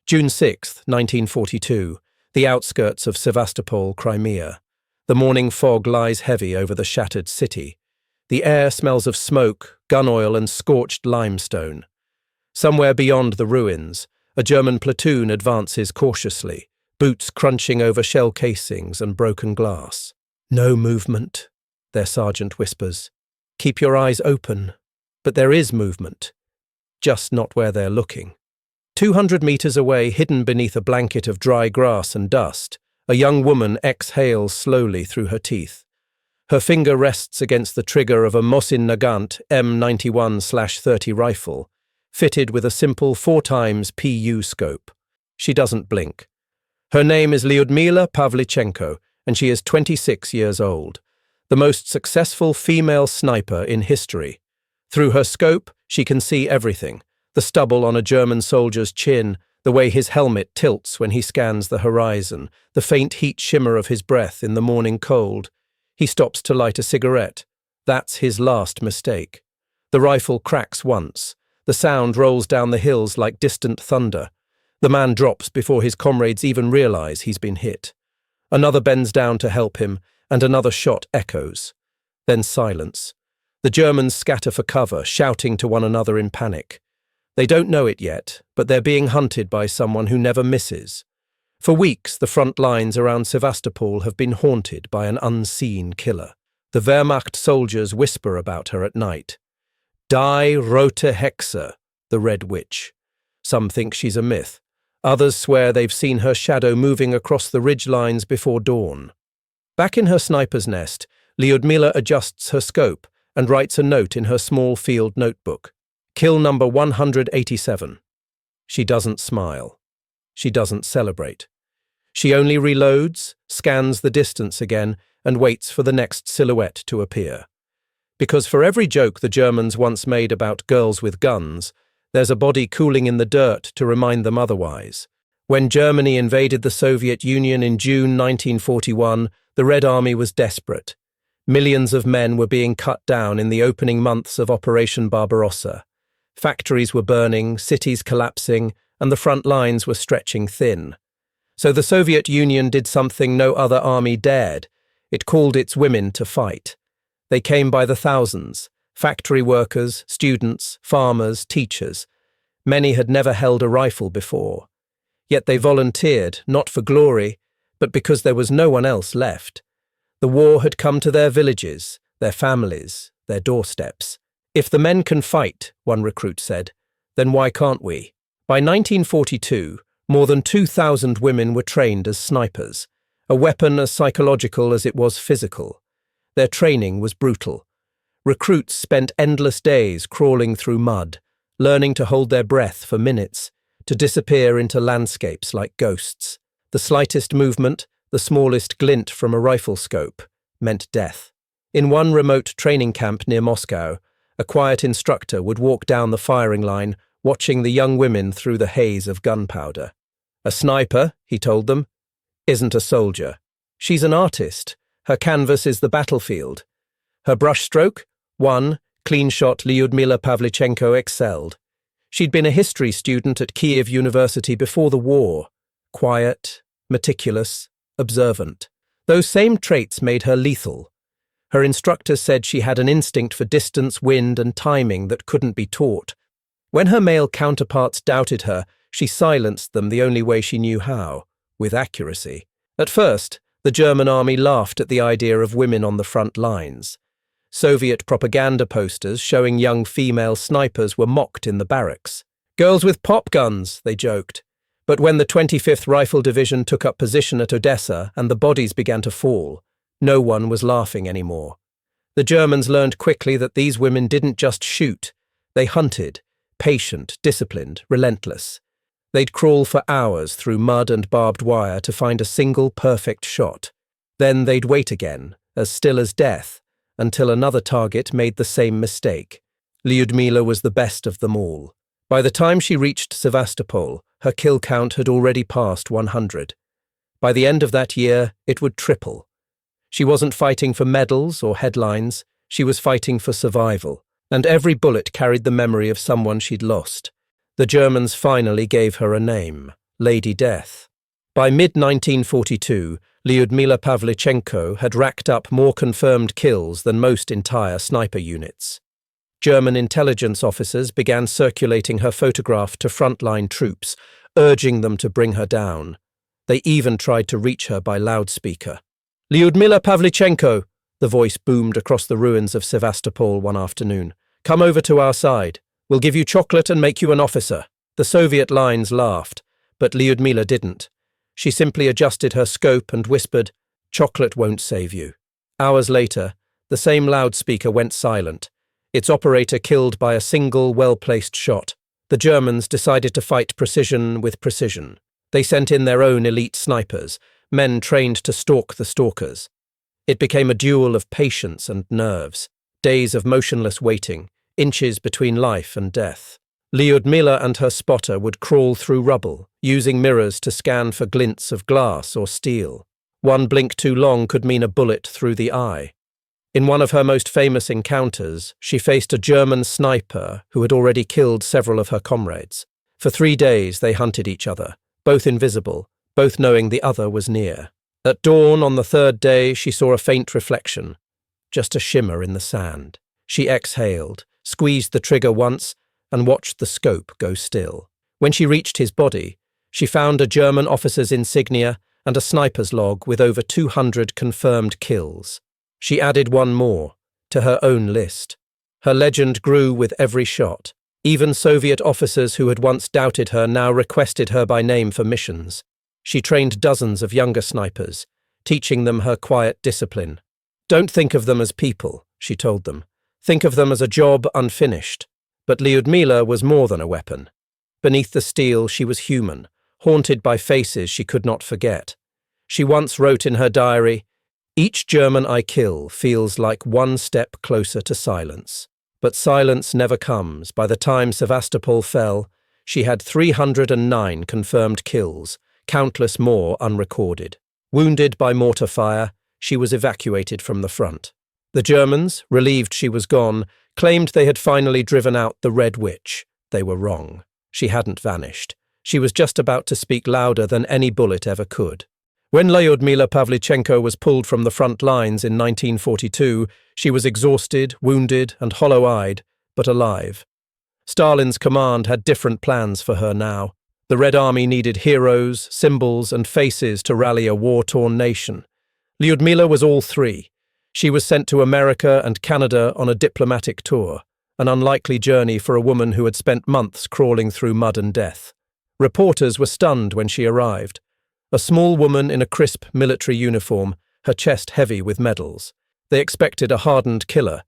June 6, 1942, the outskirts of Sevastopol, Crimea. The morning fog lies heavy over the shattered city. The air smells of smoke, gun oil and scorched limestone. Somewhere beyond the ruins, a German platoon advances cautiously, boots crunching over shell casings and broken glass. "No movement," their sergeant whispers. "Keep your eyes open." But there is movement, just not where they're looking. 200 meters away, hidden beneath a blanket of dry grass and dust, a young woman exhales slowly through her teeth. Her finger rests against the trigger of a Mosin Nagant M91/30 rifle, fitted with a simple 4x PU scope. She doesn't blink. Her name is Lyudmila Pavlichenko, and she is 26 years old, the most successful female sniper in history. Through her scope, she can see everything: the stubble on a German soldier's chin, the way his helmet tilts when he scans the horizon, the faint heat shimmer of his breath in the morning cold. He stops to light a cigarette. That's his last mistake. The rifle cracks once. The sound rolls down the hills like distant thunder. The man drops before his comrades even realize he's been hit. Another bends down to help him, and another shot echoes. Then silence. The Germans scatter for cover, shouting to one another in panic. They don't know it yet, but they're being hunted by someone who never misses. For weeks, the front lines around Sevastopol have been haunted by an unseen killer. The Wehrmacht soldiers whisper about her at night. Die Rote Hexe, the Red Witch. Some think she's a myth. Others swear they've seen her shadow moving across the ridge lines before dawn. Back in her sniper's nest, Lyudmila adjusts her scope and writes a note in her small field notebook. Kill number 187. She doesn't smile. She doesn't celebrate. She only reloads, scans the distance again, and waits for the next silhouette to appear. Because for every joke the Germans once made about girls with guns, there's a body cooling in the dirt to remind them otherwise. When Germany invaded the Soviet Union in June 1941, the Red Army was desperate. Millions of men were being cut down in the opening months of Operation Barbarossa. Factories were burning, cities collapsing, and the front lines were stretching thin. So the Soviet Union did something no other army dared. It called its women to fight. They came by the thousands: factory workers, students, farmers, teachers. Many had never held a rifle before. Yet they volunteered, not for glory, but because there was no one else left. The war had come to their villages, their families, their doorsteps. "If the men can fight," one recruit said, "then why can't we?" By 1942, more than 2,000 women were trained as snipers, a weapon as psychological as it was physical. Their training was brutal. Recruits spent endless days crawling through mud, learning to hold their breath for minutes, to disappear into landscapes like ghosts. The slightest movement, the smallest glint from a rifle scope, meant death. In one remote training camp near Moscow, a quiet instructor would walk down the firing line, watching the young women through the haze of gunpowder. "A sniper," he told them, "isn't a soldier. She's an artist. Her canvas is the battlefield." Her brushstroke? One, clean shot Lyudmila Pavlichenko excelled. She'd been a history student at Kiev University before the war. Quiet, meticulous, observant. Those same traits made her lethal. Her instructor said she had an instinct for distance, wind, and timing that couldn't be taught. When her male counterparts doubted her, she silenced them the only way she knew how, with accuracy. At first, the German army laughed at the idea of women on the front lines. Soviet propaganda posters showing young female snipers were mocked in the barracks. "Girls with pop guns," they joked. But when the 25th Rifle Division took up position at Odessa and the bodies began to fall, no one was laughing anymore. The Germans learned quickly that these women didn't just shoot. They hunted, patient, disciplined, relentless. They'd crawl for hours through mud and barbed wire to find a single perfect shot. Then they'd wait again, as still as death, until another target made the same mistake. Lyudmila was the best of them all. By the time she reached Sevastopol, her kill count had already passed 100. By the end of that year, it would triple. She wasn't fighting for medals or headlines, she was fighting for survival, and every bullet carried the memory of someone she'd lost. The Germans finally gave her a name, Lady Death. By mid-1942, Lyudmila Pavlichenko had racked up more confirmed kills than most entire sniper units. German intelligence officers began circulating her photograph to frontline troops, urging them to bring her down. They even tried to reach her by loudspeaker. "Lyudmila Pavlichenko," the voice boomed across the ruins of Sevastopol one afternoon. "Come over to our side. We'll give you chocolate and make you an officer." The Soviet lines laughed, but Lyudmila didn't. She simply adjusted her scope and whispered, "Chocolate won't save you." Hours later, the same loudspeaker went silent, its operator killed by a single well-placed shot. The Germans decided to fight precision with precision. They sent in their own elite snipers, men trained to stalk the stalkers. It became a duel of patience and nerves, days of motionless waiting, inches between life and death. Lyudmila and her spotter would crawl through rubble, using mirrors to scan for glints of glass or steel. One blink too long could mean a bullet through the eye. In one of her most famous encounters, she faced a German sniper who had already killed several of her comrades. For 3 days they hunted each other, both invisible, both knowing the other was near. At dawn on the 3rd day, she saw a faint reflection, just a shimmer in the sand. She exhaled, squeezed the trigger once, and watched the scope go still. When she reached his body, she found a German officer's insignia and a sniper's log with over 200 confirmed kills. She added one more to her own list. Her legend grew with every shot. Even Soviet officers who had once doubted her now requested her by name for missions. She trained dozens of younger snipers, teaching them her quiet discipline. "Don't think of them as people," she told them. "Think of them as a job unfinished." But Lyudmila was more than a weapon. Beneath the steel, she was human, haunted by faces she could not forget. She once wrote in her diary, "Each German I kill feels like one step closer to silence." But silence never comes. By the time Sevastopol fell, she had 309 confirmed kills, countless more unrecorded. Wounded by mortar fire, she was evacuated from the front. The Germans, relieved she was gone, claimed they had finally driven out the Red Witch. They were wrong. She hadn't vanished. She was just about to speak louder than any bullet ever could. When Lyudmila Pavlichenko was pulled from the front lines in 1942, she was exhausted, wounded, and hollow-eyed, but alive. Stalin's command had different plans for her now. The Red Army needed heroes, symbols, and faces to rally a war-torn nation. Lyudmila was all three. She was sent to America and Canada on a diplomatic tour, an unlikely journey for a woman who had spent months crawling through mud and death. Reporters were stunned when she arrived. A small woman in a crisp military uniform, her chest heavy with medals. They expected a hardened killer.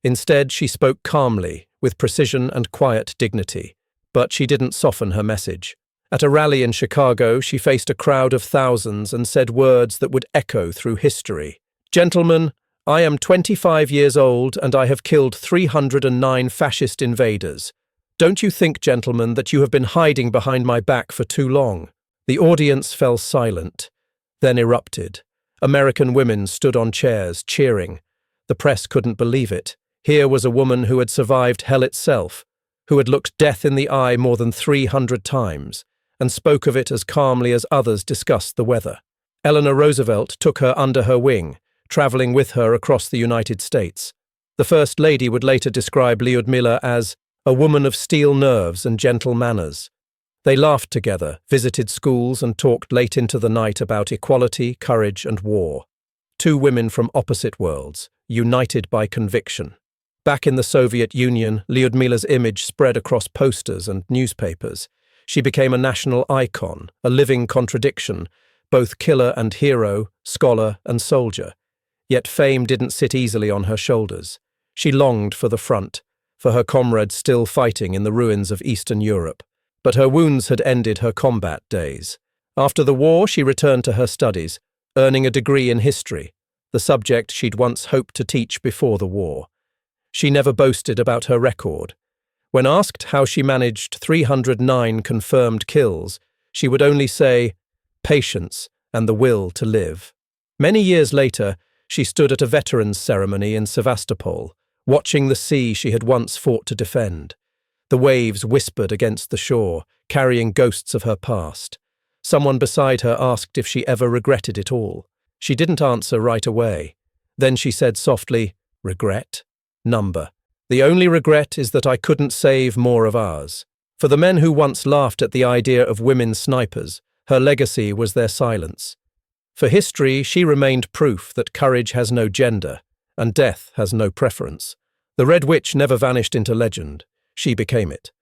Instead, she spoke calmly, with precision and quiet dignity. But she didn't soften her message. At a rally in Chicago, she faced a crowd of thousands and said words that would echo through history. "Gentlemen, I am 25 years old and I have killed 309 fascist invaders. Don't you think, gentlemen, that you have been hiding behind my back for too long?" The audience fell silent, then erupted. American women stood on chairs, cheering. The press couldn't believe it. Here was a woman who had survived hell itself, who had looked death in the eye more than 300 times, and spoke of it as calmly as others discussed the weather. Eleanor Roosevelt took her under her wing, traveling with her across the United States. The First Lady would later describe Lyudmila as a woman of steel nerves and gentle manners. They laughed together, visited schools, and talked late into the night about equality, courage, and war. Two women from opposite worlds, united by conviction. Back in the Soviet Union, Lyudmila's image spread across posters and newspapers. She became a national icon, a living contradiction, both killer and hero, scholar and soldier. Yet fame didn't sit easily on her shoulders. She longed for the front, for her comrades still fighting in the ruins of Eastern Europe. But her wounds had ended her combat days. After the war, she returned to her studies, earning a degree in history, the subject she'd once hoped to teach before the war. She never boasted about her record. When asked how she managed 309 confirmed kills, she would only say, "Patience and the will to live." Many years later, she stood at a veterans' ceremony in Sevastopol, watching the sea she had once fought to defend. The waves whispered against the shore, carrying ghosts of her past. Someone beside her asked if she ever regretted it all. She didn't answer right away. Then she said softly, "Regret? Number. The only regret is that I couldn't save more of ours." For the men who once laughed at the idea of women snipers, her legacy was their silence. For history, she remained proof that courage has no gender, and death has no preference. The Red Witch never vanished into legend. She became it.